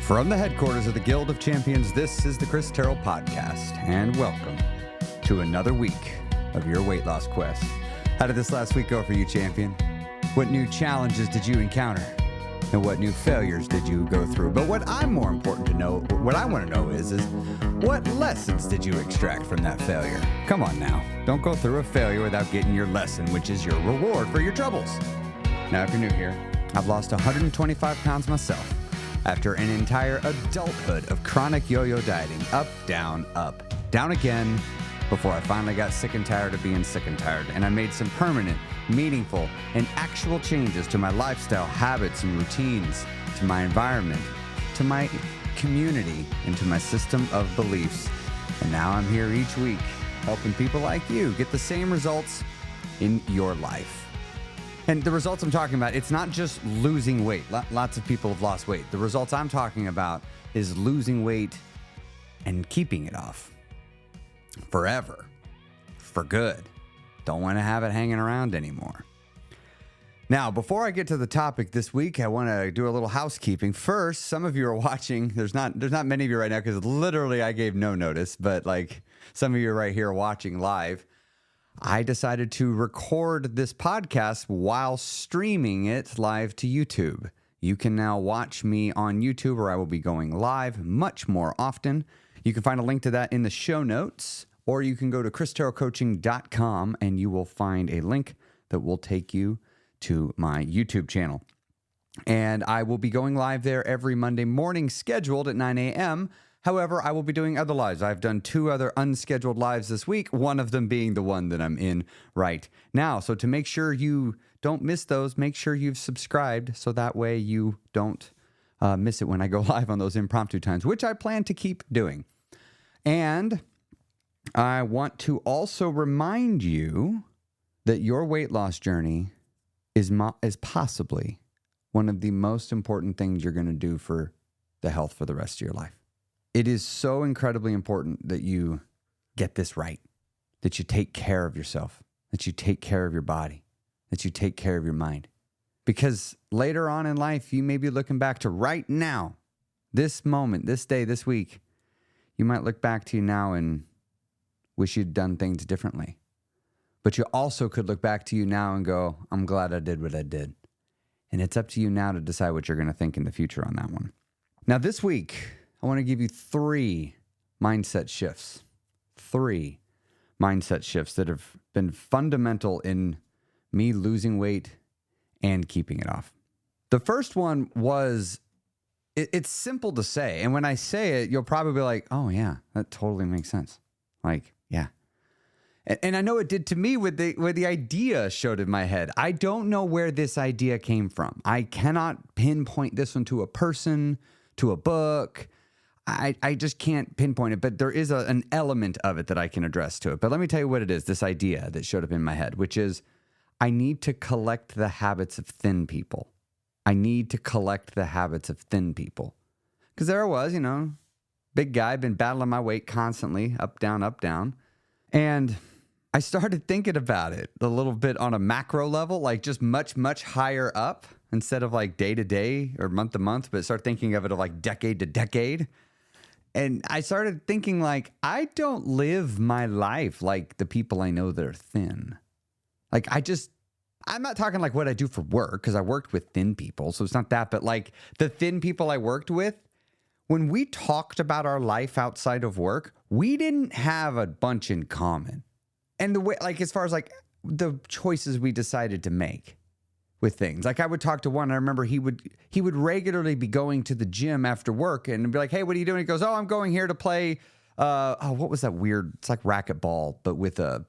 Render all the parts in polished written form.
From the headquarters of the Guild of Champions, this is the Chris Terrell Podcast, and welcome to another week of your weight loss quest. How did this last week go for you, champion? What new challenges did you encounter? And what new failures did you go through? But what I want to know is what lessons did you extract from that failure? Come on now. Don't go through a failure without getting your lesson, which is your reward for your troubles. Now, if you're new here, I've lost 125 pounds myself after an entire adulthood of chronic yo-yo dieting. Up, down again, before I finally got sick and tired of being sick and tired. And I made some permanent, meaningful, and actual changes to my lifestyle, habits, and routines, to my environment, to my community, and to my system of beliefs. And now I'm here each week helping people like you get the same results in your life. And the results I'm talking about, it's not just losing weight. Lots of people have lost weight. The results I'm talking about is losing weight and keeping it off forever, for good. Don't want to have it hanging around anymore. Now, before I get to the topic this week, I want to do a little housekeeping. First, some of you are watching. There's not many of you right now because literally I gave no notice, but like some of you are right here watching live. I decided to record this podcast while streaming it live to YouTube. You can now watch me on YouTube, where I will be going live much more often. You can find a link to that in the show notes, or you can go to christerrellcoaching.com and you will find a link that will take you to my YouTube channel. And I will be going live there every Monday morning, scheduled at 9 a.m. However, I will be doing other lives. I've done 2 other unscheduled lives this week, one of them being the one that I'm in right now. So to make sure you don't miss those, make sure you've subscribed so that way you don't miss it when I go live on those impromptu times, which I plan to keep doing. And I want to also remind you that your weight loss journey is possibly one of the most important things you're going to do for the health for the rest of your life. It is so incredibly important that you get this right, that you take care of yourself, that you take care of your body, that you take care of your mind. Because later on in life, you may be looking back to right now, this moment, this day, this week. You might look back to you now and wish you'd done things differently. But you also could look back to you now and go, I'm glad I did what I did. And it's up to you now to decide what you're going to think in the future on that one. Now, this week, I want to give you 3 mindset shifts. 3 mindset shifts that have been fundamental in me losing weight and keeping it off. The first one was, it's simple to say. And when I say it, you'll probably be like, oh yeah, that totally makes sense. Like, yeah. And I know it did to me with the idea showed in my head. I don't know where this idea came from. I cannot pinpoint this one to a person, to a book. I just can't pinpoint it, but there is an element of it that I can address to it. But let me tell you what it is, this idea that showed up in my head, which is I need to collect the habits of thin people. I need to collect the habits of thin people. Because there I was, big guy, been battling my weight constantly, up, down. And I started thinking about it a little bit on a macro level, like just much, much higher up instead of like day to day or month to month, but start thinking of it of like decade to decade. And I started thinking like, I don't live my life like the people I know that are thin. Like I'm not talking like what I do for work, because I worked with thin people. So it's not that, but like the thin people I worked with, when we talked about our life outside of work, we didn't have a bunch in common. And the way, like, as far as like the choices we decided to make with things, like I would talk to one, I remember he would regularly be going to the gym after work and be like, hey, what are you doing? He goes, oh, I'm going here to play, what was that weird, it's like racquetball, but with a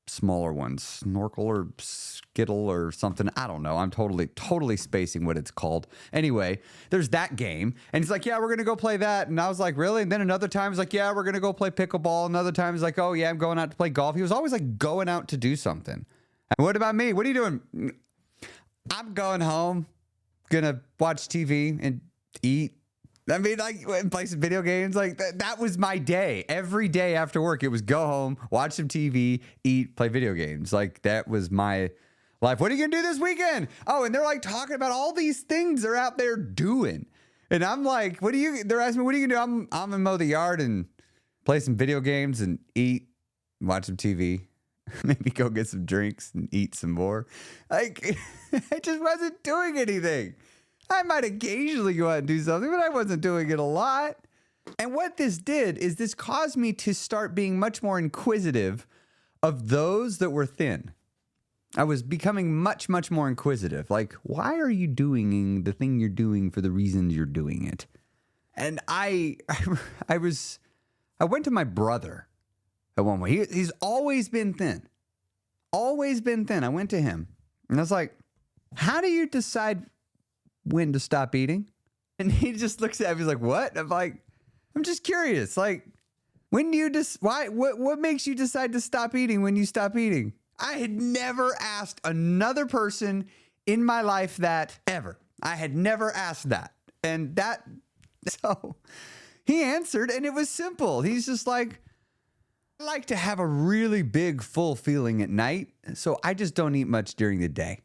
smaller one, snorkel or skittle or something. I don't know. I'm totally spacing what it's called. Anyway, there's that game. And he's like, yeah, we're going to go play that. And I was like, really? And then another time he's like, yeah, we're going to go play pickleball. Another time he's like, oh yeah, I'm going out to play golf. He was always like going out to do something. And what about me? What are you doing? I'm going home, going to watch TV and eat. I mean, like, play some video games. Like, that was my day. Every day after work, it was go home, watch some TV, eat, play video games. Like, that was my life. What are you going to do this weekend? Oh, and they're like talking about all these things they're out there doing. And I'm like, they're asking me, what are you going to do? I'm going to mow the yard and play some video games and eat, watch some TV, maybe go get some drinks and eat some more. Like, I just wasn't doing anything. I might occasionally go out and do something, but I wasn't doing it a lot. And what this did is this caused me to start being much more inquisitive of those that were thin. I was becoming much, much more inquisitive. Like, why are you doing the thing you're doing for the reasons you're doing it? And I went to my brother at one point. He's always been thin. Always been thin. I went to him and I was like, how do you decide when to stop eating? And he just looks at me, he's like, what? I'm like, I'm just curious. Like, when do you what makes you decide to stop eating when you stop eating? I had never asked another person in my life that ever. I had never asked that. And so he answered and it was simple. He's just like, I like to have a really big, full feeling at night. So I just don't eat much during the day.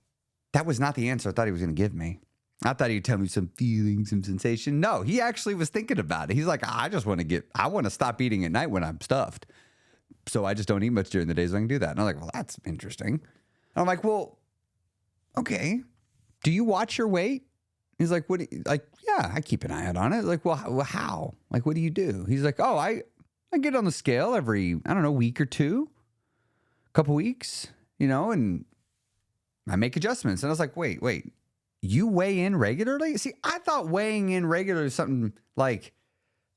That was not the answer I thought he was going to give me. I thought he'd tell me some feeling, some sensation. No, he actually was thinking about it. He's like, I want to stop eating at night when I'm stuffed. So I just don't eat much during the day so I can do that. And I'm like, well, that's interesting. And I'm like, well, okay. Do you watch your weight? He's like, yeah, I keep an eye out on it. Like, well, how? Like, what do you do? He's like, oh, I get on the scale every, I don't know, week or two, couple weeks, and I make adjustments. And I was like, wait, you weigh in regularly? See, I thought weighing in regularly is something like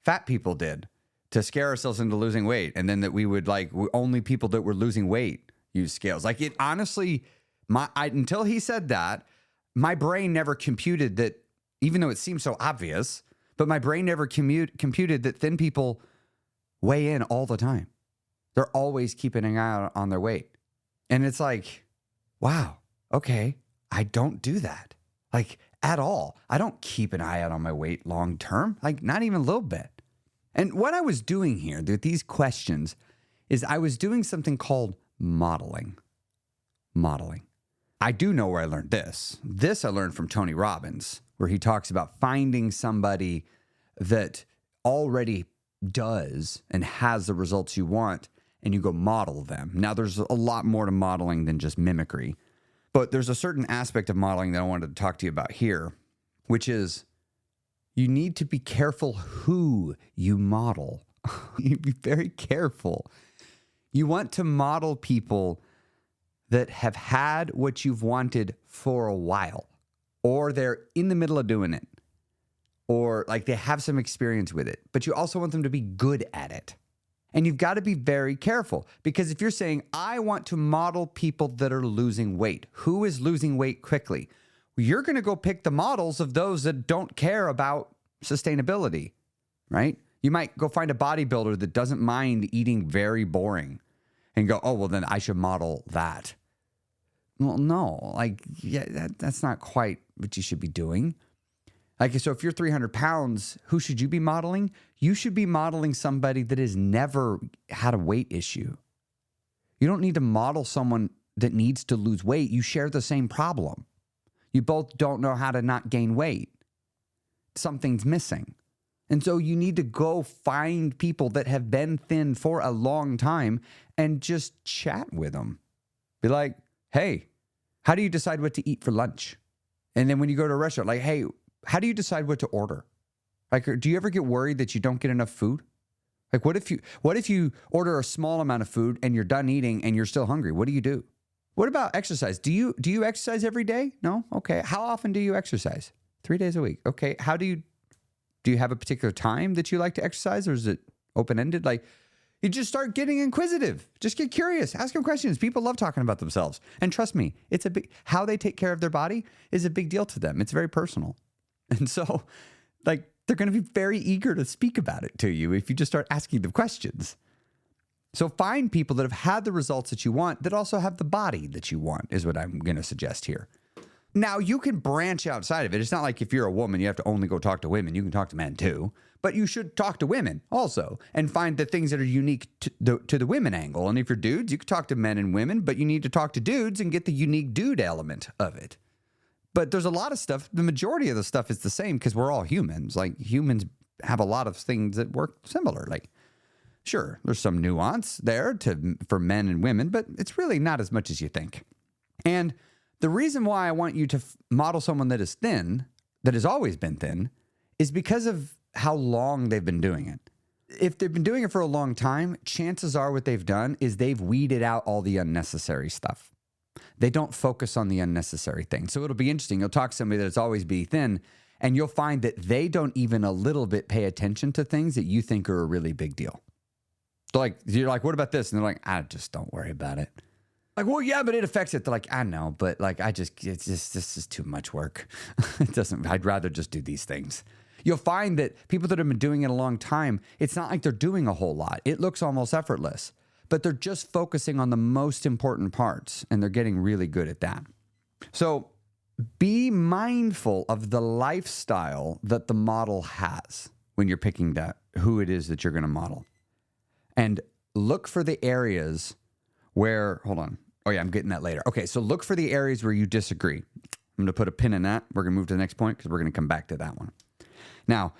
fat people did to scare ourselves into losing weight. And then that we would only people that were losing weight use scales. Like it honestly, until he said that, my brain never computed that, even though it seems so obvious, but my brain never computed that thin people weigh in all the time. They're always keeping an eye out on their weight. And it's like, wow, okay, I don't do that. Like at all. I don't keep an eye out on my weight long term, like not even a little bit. And what I was doing here with these questions is I was doing something called modeling. I do know where I learned this. This I learned from Tony Robbins, where he talks about finding somebody that already does and has the results you want, and you go model them. Now, there's a lot more to modeling than just mimicry, but there's a certain aspect of modeling that I wanted to talk to you about here, which is you need to be careful who you model. You be very careful. You want to model people that have had what you've wanted for a while, or they're in the middle of doing it, or like they have some experience with it, but you also want them to be good at it. And you've got to be very careful, because if you're saying, I want to model people that are losing weight, who is losing weight quickly? You're going to go pick the models of those that don't care about sustainability, right? You might go find a bodybuilder that doesn't mind eating very boring and go, oh, well, then I should model that. Well, no, that's not quite what you should be doing. Like, so if you're 300 pounds, who should you be modeling? You should be modeling somebody that has never had a weight issue. You don't need to model someone that needs to lose weight. You share the same problem. You both don't know how to not gain weight. Something's missing. And so you need to go find people that have been thin for a long time and just chat with them. Be like, hey, how do you decide what to eat for lunch? And then when you go to a restaurant, like, hey, how do you decide what to order? Like, do you ever get worried that you don't get enough food? Like, what if you order a small amount of food and you're done eating and you're still hungry? What do you do? What about exercise? Do you exercise every day? No? Okay. How often do you exercise? 3 days a week. Okay. How do you have a particular time that you like to exercise, or is it open-ended? Like, you just start getting inquisitive. Just get curious. Ask them questions. People love talking about themselves. And trust me, how they take care of their body is a big deal to them. It's very personal. And so, like, they're going to be very eager to speak about it to you if you just start asking them questions. So find people that have had the results that you want, that also have the body that you want, is what I'm going to suggest here. Now, you can branch outside of it. It's not like if you're a woman, you have to only go talk to women. You can talk to men too. But you should talk to women also and find the things that are unique to the women angle. And if you're dudes, you can talk to men and women, but you need to talk to dudes and get the unique dude element of it. But there's a lot of stuff. The majority of the stuff is the same because we're all humans. Like humans have a lot of things that work similar. Like, sure, there's some nuance there for men and women, but it's really not as much as you think. And the reason why I want you to model someone that is thin, that has always been thin, is because of how long they've been doing it. If they've been doing it for a long time, chances are what they've done is they've weeded out all the unnecessary stuff. They don't focus on the unnecessary things. So it'll be interesting. You'll talk to somebody that's always be thin, and you'll find that they don't even a little bit pay attention to things that you think are a really big deal. So you're like, what about this? And they're like, I just don't worry about it. Like, well, yeah, but it affects it. They're like, I know, but this is too much work. I'd rather just do these things. You'll find that people that have been doing it a long time, it's not like they're doing a whole lot. It looks almost effortless, but they're just focusing on the most important parts, and they're getting really good at that. So be mindful of the lifestyle that the model has when you're picking who it is that you're going to model. And look for the areas where, hold on. Oh yeah, I'm getting that later. Okay, so look for the areas where you disagree. I'm going to put a pin in that. We're going to move to the next point because we're going to come back to that one. Now,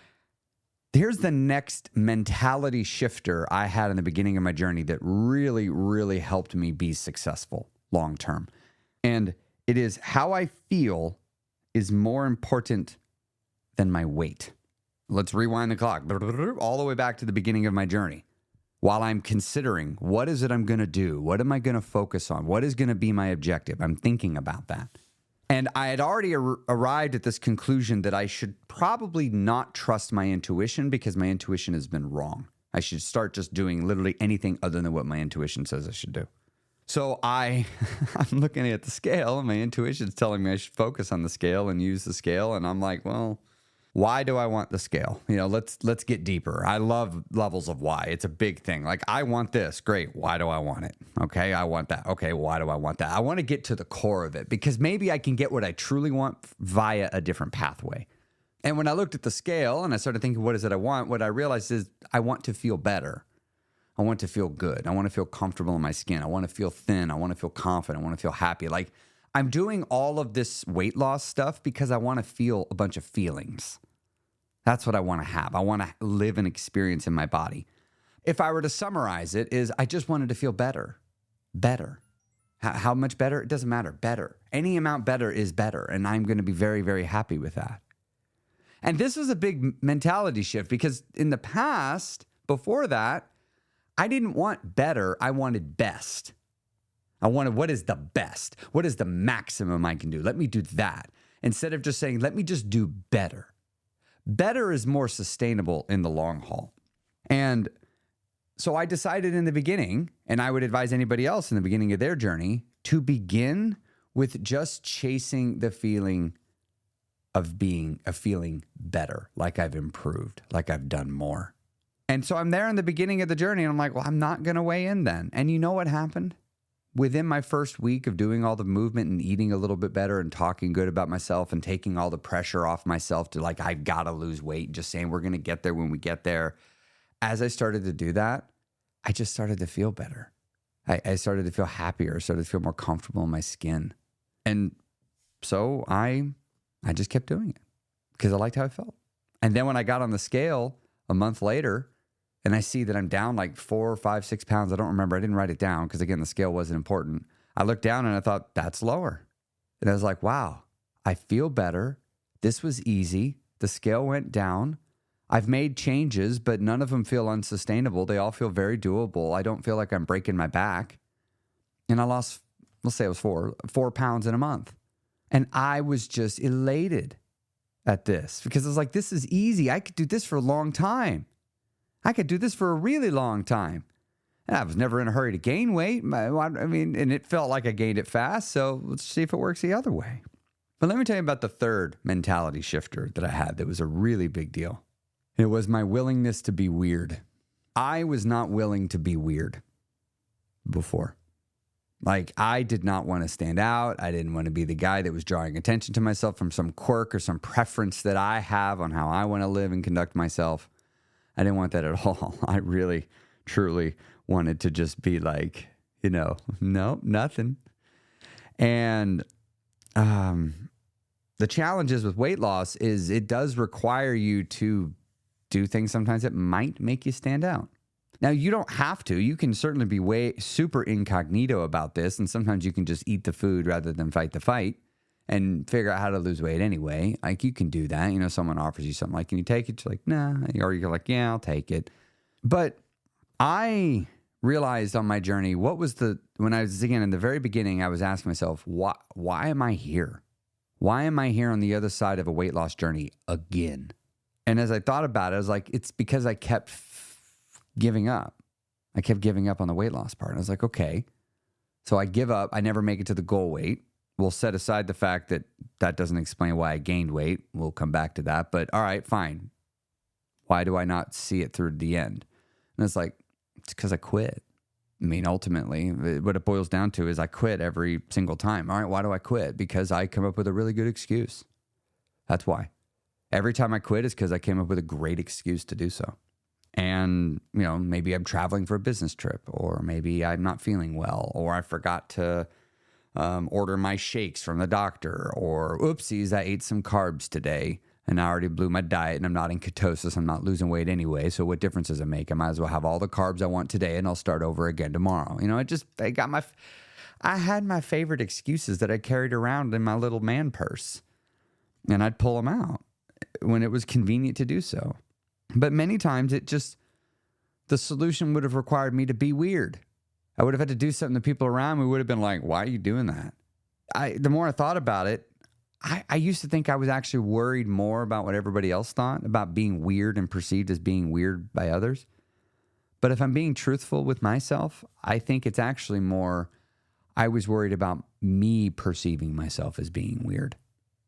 here's the next mentality shifter I had in the beginning of my journey that really, really helped me be successful long term. And it is how I feel is more important than my weight. Let's rewind the clock all the way back to the beginning of my journey. While I'm considering what is it I'm going to do? What am I going to focus on? What is going to be my objective? I'm thinking about that. And I had already arrived at this conclusion that I should probably not trust my intuition because my intuition has been wrong. I should start just doing literally anything other than what my intuition says I should do. So I'm looking at the scale and my intuition is telling me I should focus on the scale and use the scale. And I'm like, well, why do I want the scale? Let's get deeper. I love levels of why. It's a big thing. Like, I want this. Great. Why do I want it? Okay, I want that. Okay, why do I want that? I want to get to the core of it because maybe I can get what I truly want via a different pathway. And when I looked at the scale and I started thinking, what is it I want? What I realized is I want to feel better. I want to feel good. I want to feel comfortable in my skin. I want to feel thin. I want to feel confident. I want to feel happy. Like, I'm doing all of this weight loss stuff because I want to feel a bunch of feelings. That's what I want to have. I want to live an experience in my body. If I were to summarize it, is I just wanted to feel better. Better. How much better? It doesn't matter. Better. Any amount better is better. And I'm going to be very, very happy with that. And this was a big mentality shift because in the past, before that, I didn't want better. I wanted best. I wanted, what is the best? What is the maximum I can do? Let me do that. Instead of just saying, let me just do better. Better is more sustainable in the long haul. And so I decided in the beginning, and I would advise anybody else in the beginning of their journey, to begin with just chasing the feeling of feeling better, like I've improved, like I've done more. And so I'm there in the beginning of the journey, and I'm like, well, I'm not going to weigh in then. And you know what happened? Within my first week of doing all the movement and eating a little bit better and talking good about myself and taking all the pressure off myself to like, I've got to lose weight, just saying we're going to get there when we get there. As I started to do that, I just started to feel better. I started to feel happier. I started to feel more comfortable in my skin. And so I just kept doing it because I liked how I felt. And then when I got on the scale a month later, and I see that I'm down like 4 or 5, 6 pounds. I don't remember. I didn't write it down because, again, the scale wasn't important. I looked down and I thought, that's lower. And I was like, wow, I feel better. This was easy. The scale went down. I've made changes, but none of them feel unsustainable. They all feel very doable. I don't feel like I'm breaking my back. And I lost, let's say it was 4 pounds in a month. And I was just elated at this because I was like, this is easy. I could do this for a long time. I could do this for a really long time. And I was never in a hurry to gain weight. And it felt like I gained it fast. So let's see if it works the other way. But let me tell you about the third mentality shifter that I had that was a really big deal. It was my willingness to be weird. I was not willing to be weird before. Like, I did not want to stand out. I didn't want to be the guy that was drawing attention to myself from some quirk or some preference that I have on how I want to live and conduct myself. I didn't want that at all. I really, truly wanted to just be like, no, nothing. And The challenges with weight loss is it does require you to do things sometimes that might make you stand out. Now, you don't have to. You can certainly be super incognito about this, and sometimes you can just eat the food rather than fight the fight and figure out how to lose weight anyway. Like, you can do that. You know, someone offers you something like, can you take it? You're like, nah. Or you're like, yeah, I'll take it. But I realized on my journey, when I was, again, in the very beginning, I was asking myself, why am I here? Why am I here on the other side of a weight loss journey again? And as I thought about it, I was like, it's because I kept giving up. I kept giving up on the weight loss part. And I was like, okay, so I give up. I never make it to the goal weight. We'll set aside the fact that that doesn't explain why I gained weight. We'll come back to that. But all right, fine. Why do I not see it through to the end? And it's like, it's because I quit. I mean, ultimately, what it boils down to is I quit every single time. All right, why do I quit? Because I come up with a really good excuse. That's why. Every time I quit is because I came up with a great excuse to do so. And, you know, maybe I'm traveling for a business trip, or maybe I'm not feeling well, or I forgot to order my shakes from the doctor, or oopsies, I ate some carbs today and I already blew my diet and I'm not in ketosis. I'm not losing weight anyway. So what difference does it make? I might as well have all the carbs I want today and I'll start over again tomorrow. You know, I had my favorite excuses that I carried around in my little man purse, and I'd pull them out when it was convenient to do so. But many times the solution would have required me to be weird. I would have had to do something that people around me would have been like, why are you doing that? The more I thought about it, I used to think I was actually worried more about what everybody else thought about being weird and perceived as being weird by others. But if I'm being truthful with myself, I think it's actually more, I was worried about me perceiving myself as being weird.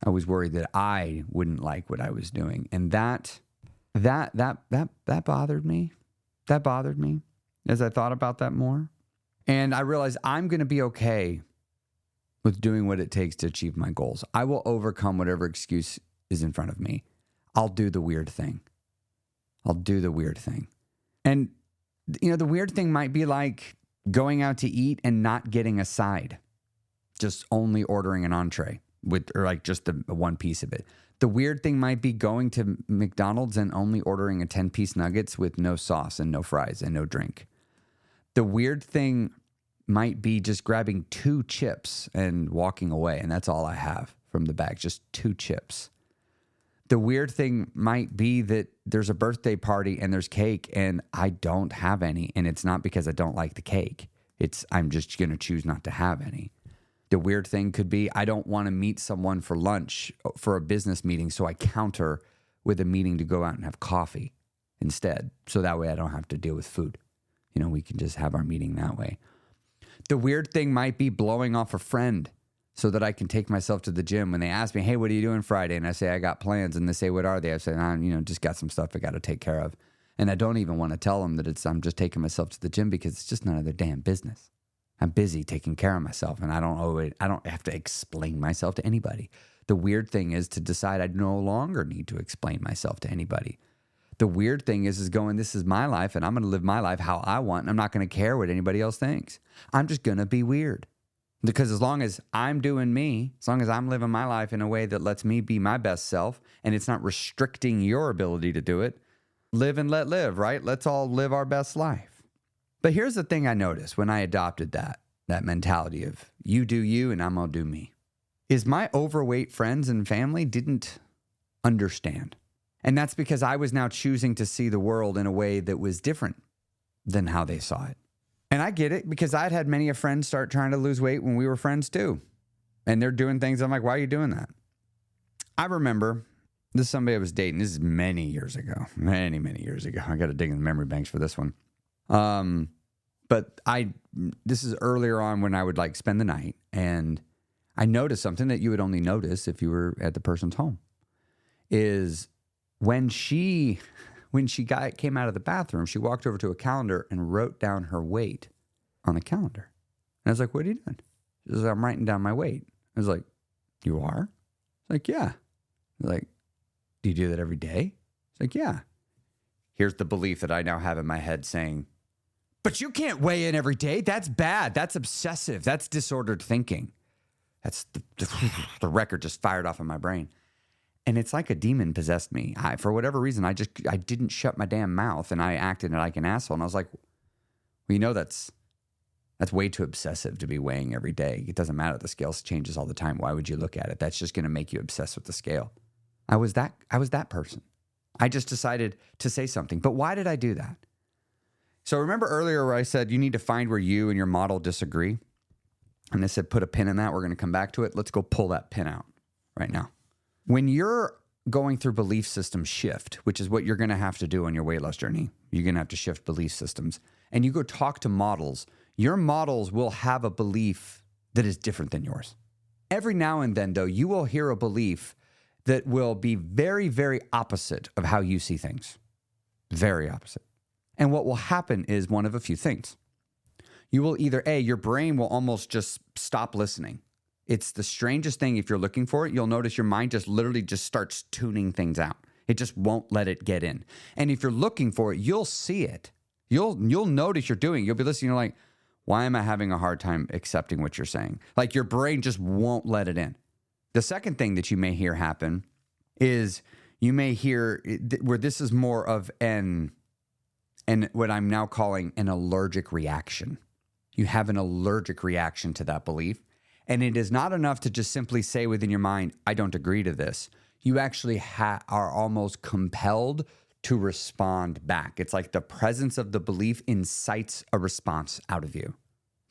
I was worried that I wouldn't like what I was doing. And that bothered me. That bothered me as I thought about that more. And I realized I'm going to be okay with doing what it takes to achieve my goals. I will overcome whatever excuse is in front of me. I'll do the weird thing. And, you know, the weird thing might be like going out to eat and not getting a side, just only ordering an entree or like just the one piece of it. The weird thing might be going to McDonald's and only ordering a 10-piece nuggets with no sauce and no fries and no drink. The weird thing might be just grabbing 2 chips and walking away, and that's all I have from the bag, just 2 chips. The weird thing might be that there's a birthday party and there's cake and I don't have any, and it's not because I don't like the cake. I'm just going to choose not to have any. The weird thing could be I don't want to meet someone for lunch for a business meeting, so I counter with a meeting to go out and have coffee instead, so that way I don't have to deal with food. You know, we can just have our meeting that way. The weird thing might be blowing off a friend so that I can take myself to the gym. When they ask me, hey, what are you doing Friday? And I say, I got plans. And they say, what are they? I say, just got some stuff I got to take care of. And I don't even want to tell them that I'm just taking myself to the gym because it's just none of their damn business. I'm busy taking care of myself, and I don't have to explain myself to anybody. The weird thing is to decide I no longer need to explain myself to anybody. The weird thing is going, this is my life, and I'm going to live my life how I want, and I'm not going to care what anybody else thinks. I'm just going to be weird. Because as long as I'm doing me, as long as I'm living my life in a way that lets me be my best self, and it's not restricting your ability to do it, live and let live, right? Let's all live our best life. But here's the thing I noticed when I adopted that mentality of you do you and I'm going to do me, is my overweight friends and family didn't understand. And that's because I was now choosing to see the world in a way that was different than how they saw it. And I get it because I'd had many of friends start trying to lose weight when we were friends too. And they're doing things. I'm like, why are you doing that? I remember this is somebody I was dating. This is many years ago. Many years ago. I got to dig in the memory banks for this one. But this is earlier on when I would like spend the night, and I noticed something that you would only notice if you were at the person's home is when she came out of the bathroom, she walked over to a calendar and wrote down her weight on the calendar. And I was like, what are you doing? She was like, I'm writing down my weight. I was like, you are? I was like, yeah. I was like, do you do that every day? It's like, yeah. Here's the belief that I now have in my head saying, but you can't weigh in every day. That's bad. That's obsessive. That's disordered thinking. That's the record just fired off in my brain. And it's like a demon possessed me. For whatever reason, I didn't shut my damn mouth, and I acted like an asshole. And I was like, well, that's way too obsessive to be weighing every day. It doesn't matter. The scale changes all the time. Why would you look at it? That's just going to make you obsessed with the scale. I was that person. I just decided to say something. But why did I do that? So remember earlier where I said you need to find where you and your model disagree? And I said, put a pin in that. We're going to come back to it. Let's go pull that pin out right now. When you're going through belief system shift, which is what you're going to have to do on your weight loss journey, you're going to have to shift belief systems. And you go talk to models, your models will have a belief that is different than yours. Every now and then, though, you will hear a belief that will be very, very opposite of how you see things. Very opposite. And what will happen is one of a few things. You will either, your brain will almost just stop listening. It's the strangest thing. If you're looking for it, you'll notice your mind just literally just starts tuning things out. It just won't let it get in. And if you're looking for it, you'll see it. You'll notice you're doing it. You'll be listening. You're like, why am I having a hard time accepting what you're saying? Like your brain just won't let it in. The second thing that you may hear happen is you may hear where this is more of an what I'm now calling an allergic reaction. You have an allergic reaction to that belief. And it is not enough to just simply say within your mind, I don't agree to this. You actually are almost compelled to respond back. It's like the presence of the belief incites a response out of you.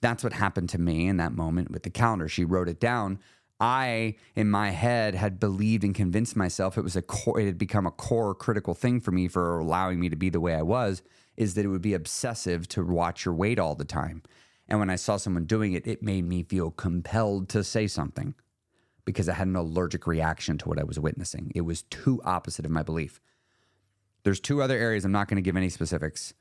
That's what happened to me in that moment with the calendar. She wrote it down. I, in my head, had believed and convinced myself it had become a core critical thing for me for allowing me to be the way I was, is that it would be obsessive to watch your weight all the time. And when I saw someone doing it, it made me feel compelled to say something because I had an allergic reaction to what I was witnessing. It was too opposite of my belief. There's two other areas. I'm not going to give any specifics,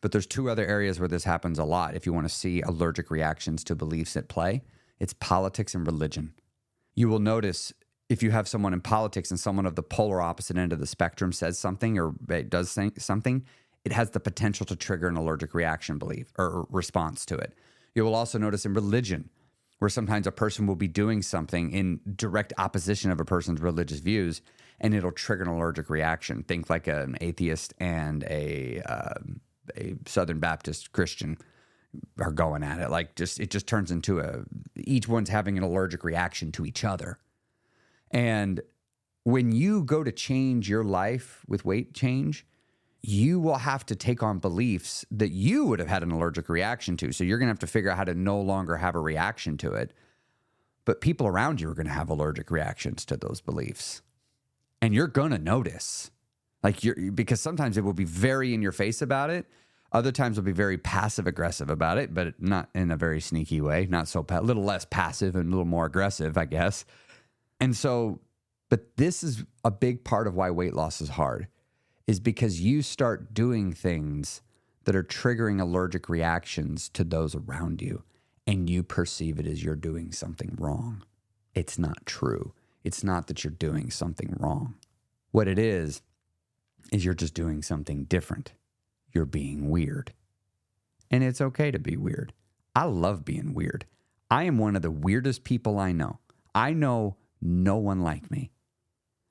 but there's two other areas where this happens a lot. If you want to see allergic reactions to beliefs at play, it's politics and religion. You will notice if you have someone in politics and someone of the polar opposite end of the spectrum says something or does something, it has the potential to trigger an allergic reaction belief or response to it. You will also notice in religion, where sometimes a person will be doing something in direct opposition of a person's religious views, and it'll trigger an allergic reaction. Think like an atheist and a Southern Baptist Christian are going at it. It just turns into each one's having an allergic reaction to each other. And when you go to change your life with weight change, you will have to take on beliefs that you would have had an allergic reaction to. So you're going to have to figure out how to no longer have a reaction to it. But people around you are going to have allergic reactions to those beliefs. And you're going to notice. Because sometimes it will be very in your face about it. Other times it'll be very passive aggressive about it, but not in a very sneaky way. Not so a little less passive and a little more aggressive, I guess. And so, but this is a big part of why weight loss is hard. Is because you start doing things that are triggering allergic reactions to those around you, and you perceive it as you're doing something wrong. It's not true. It's not that you're doing something wrong. What it is you're just doing something different. You're being weird. And it's okay to be weird. I love being weird. I am one of the weirdest people I know. I know no one like me.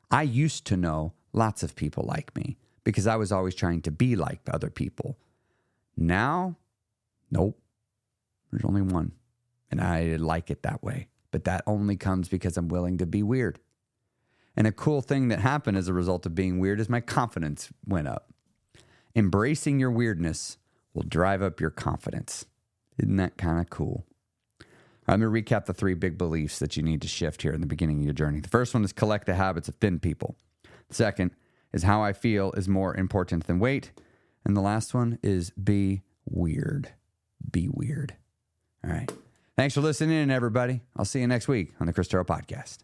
I used to know lots of people like me, because I was always trying to be like other people. Now, nope. There's only one. And I like it that way. But that only comes because I'm willing to be weird. And a cool thing that happened as a result of being weird is my confidence went up. Embracing your weirdness will drive up your confidence. Isn't that kind of cool? I'm going to recap the 3 big beliefs that you need to shift here in the beginning of your journey. The first one is collect the habits of thin people. The second is how I feel is more important than weight. And the last one is be weird. Be weird. All right. Thanks for listening in, everybody. I'll see you next week on the Chris Terrell Podcast.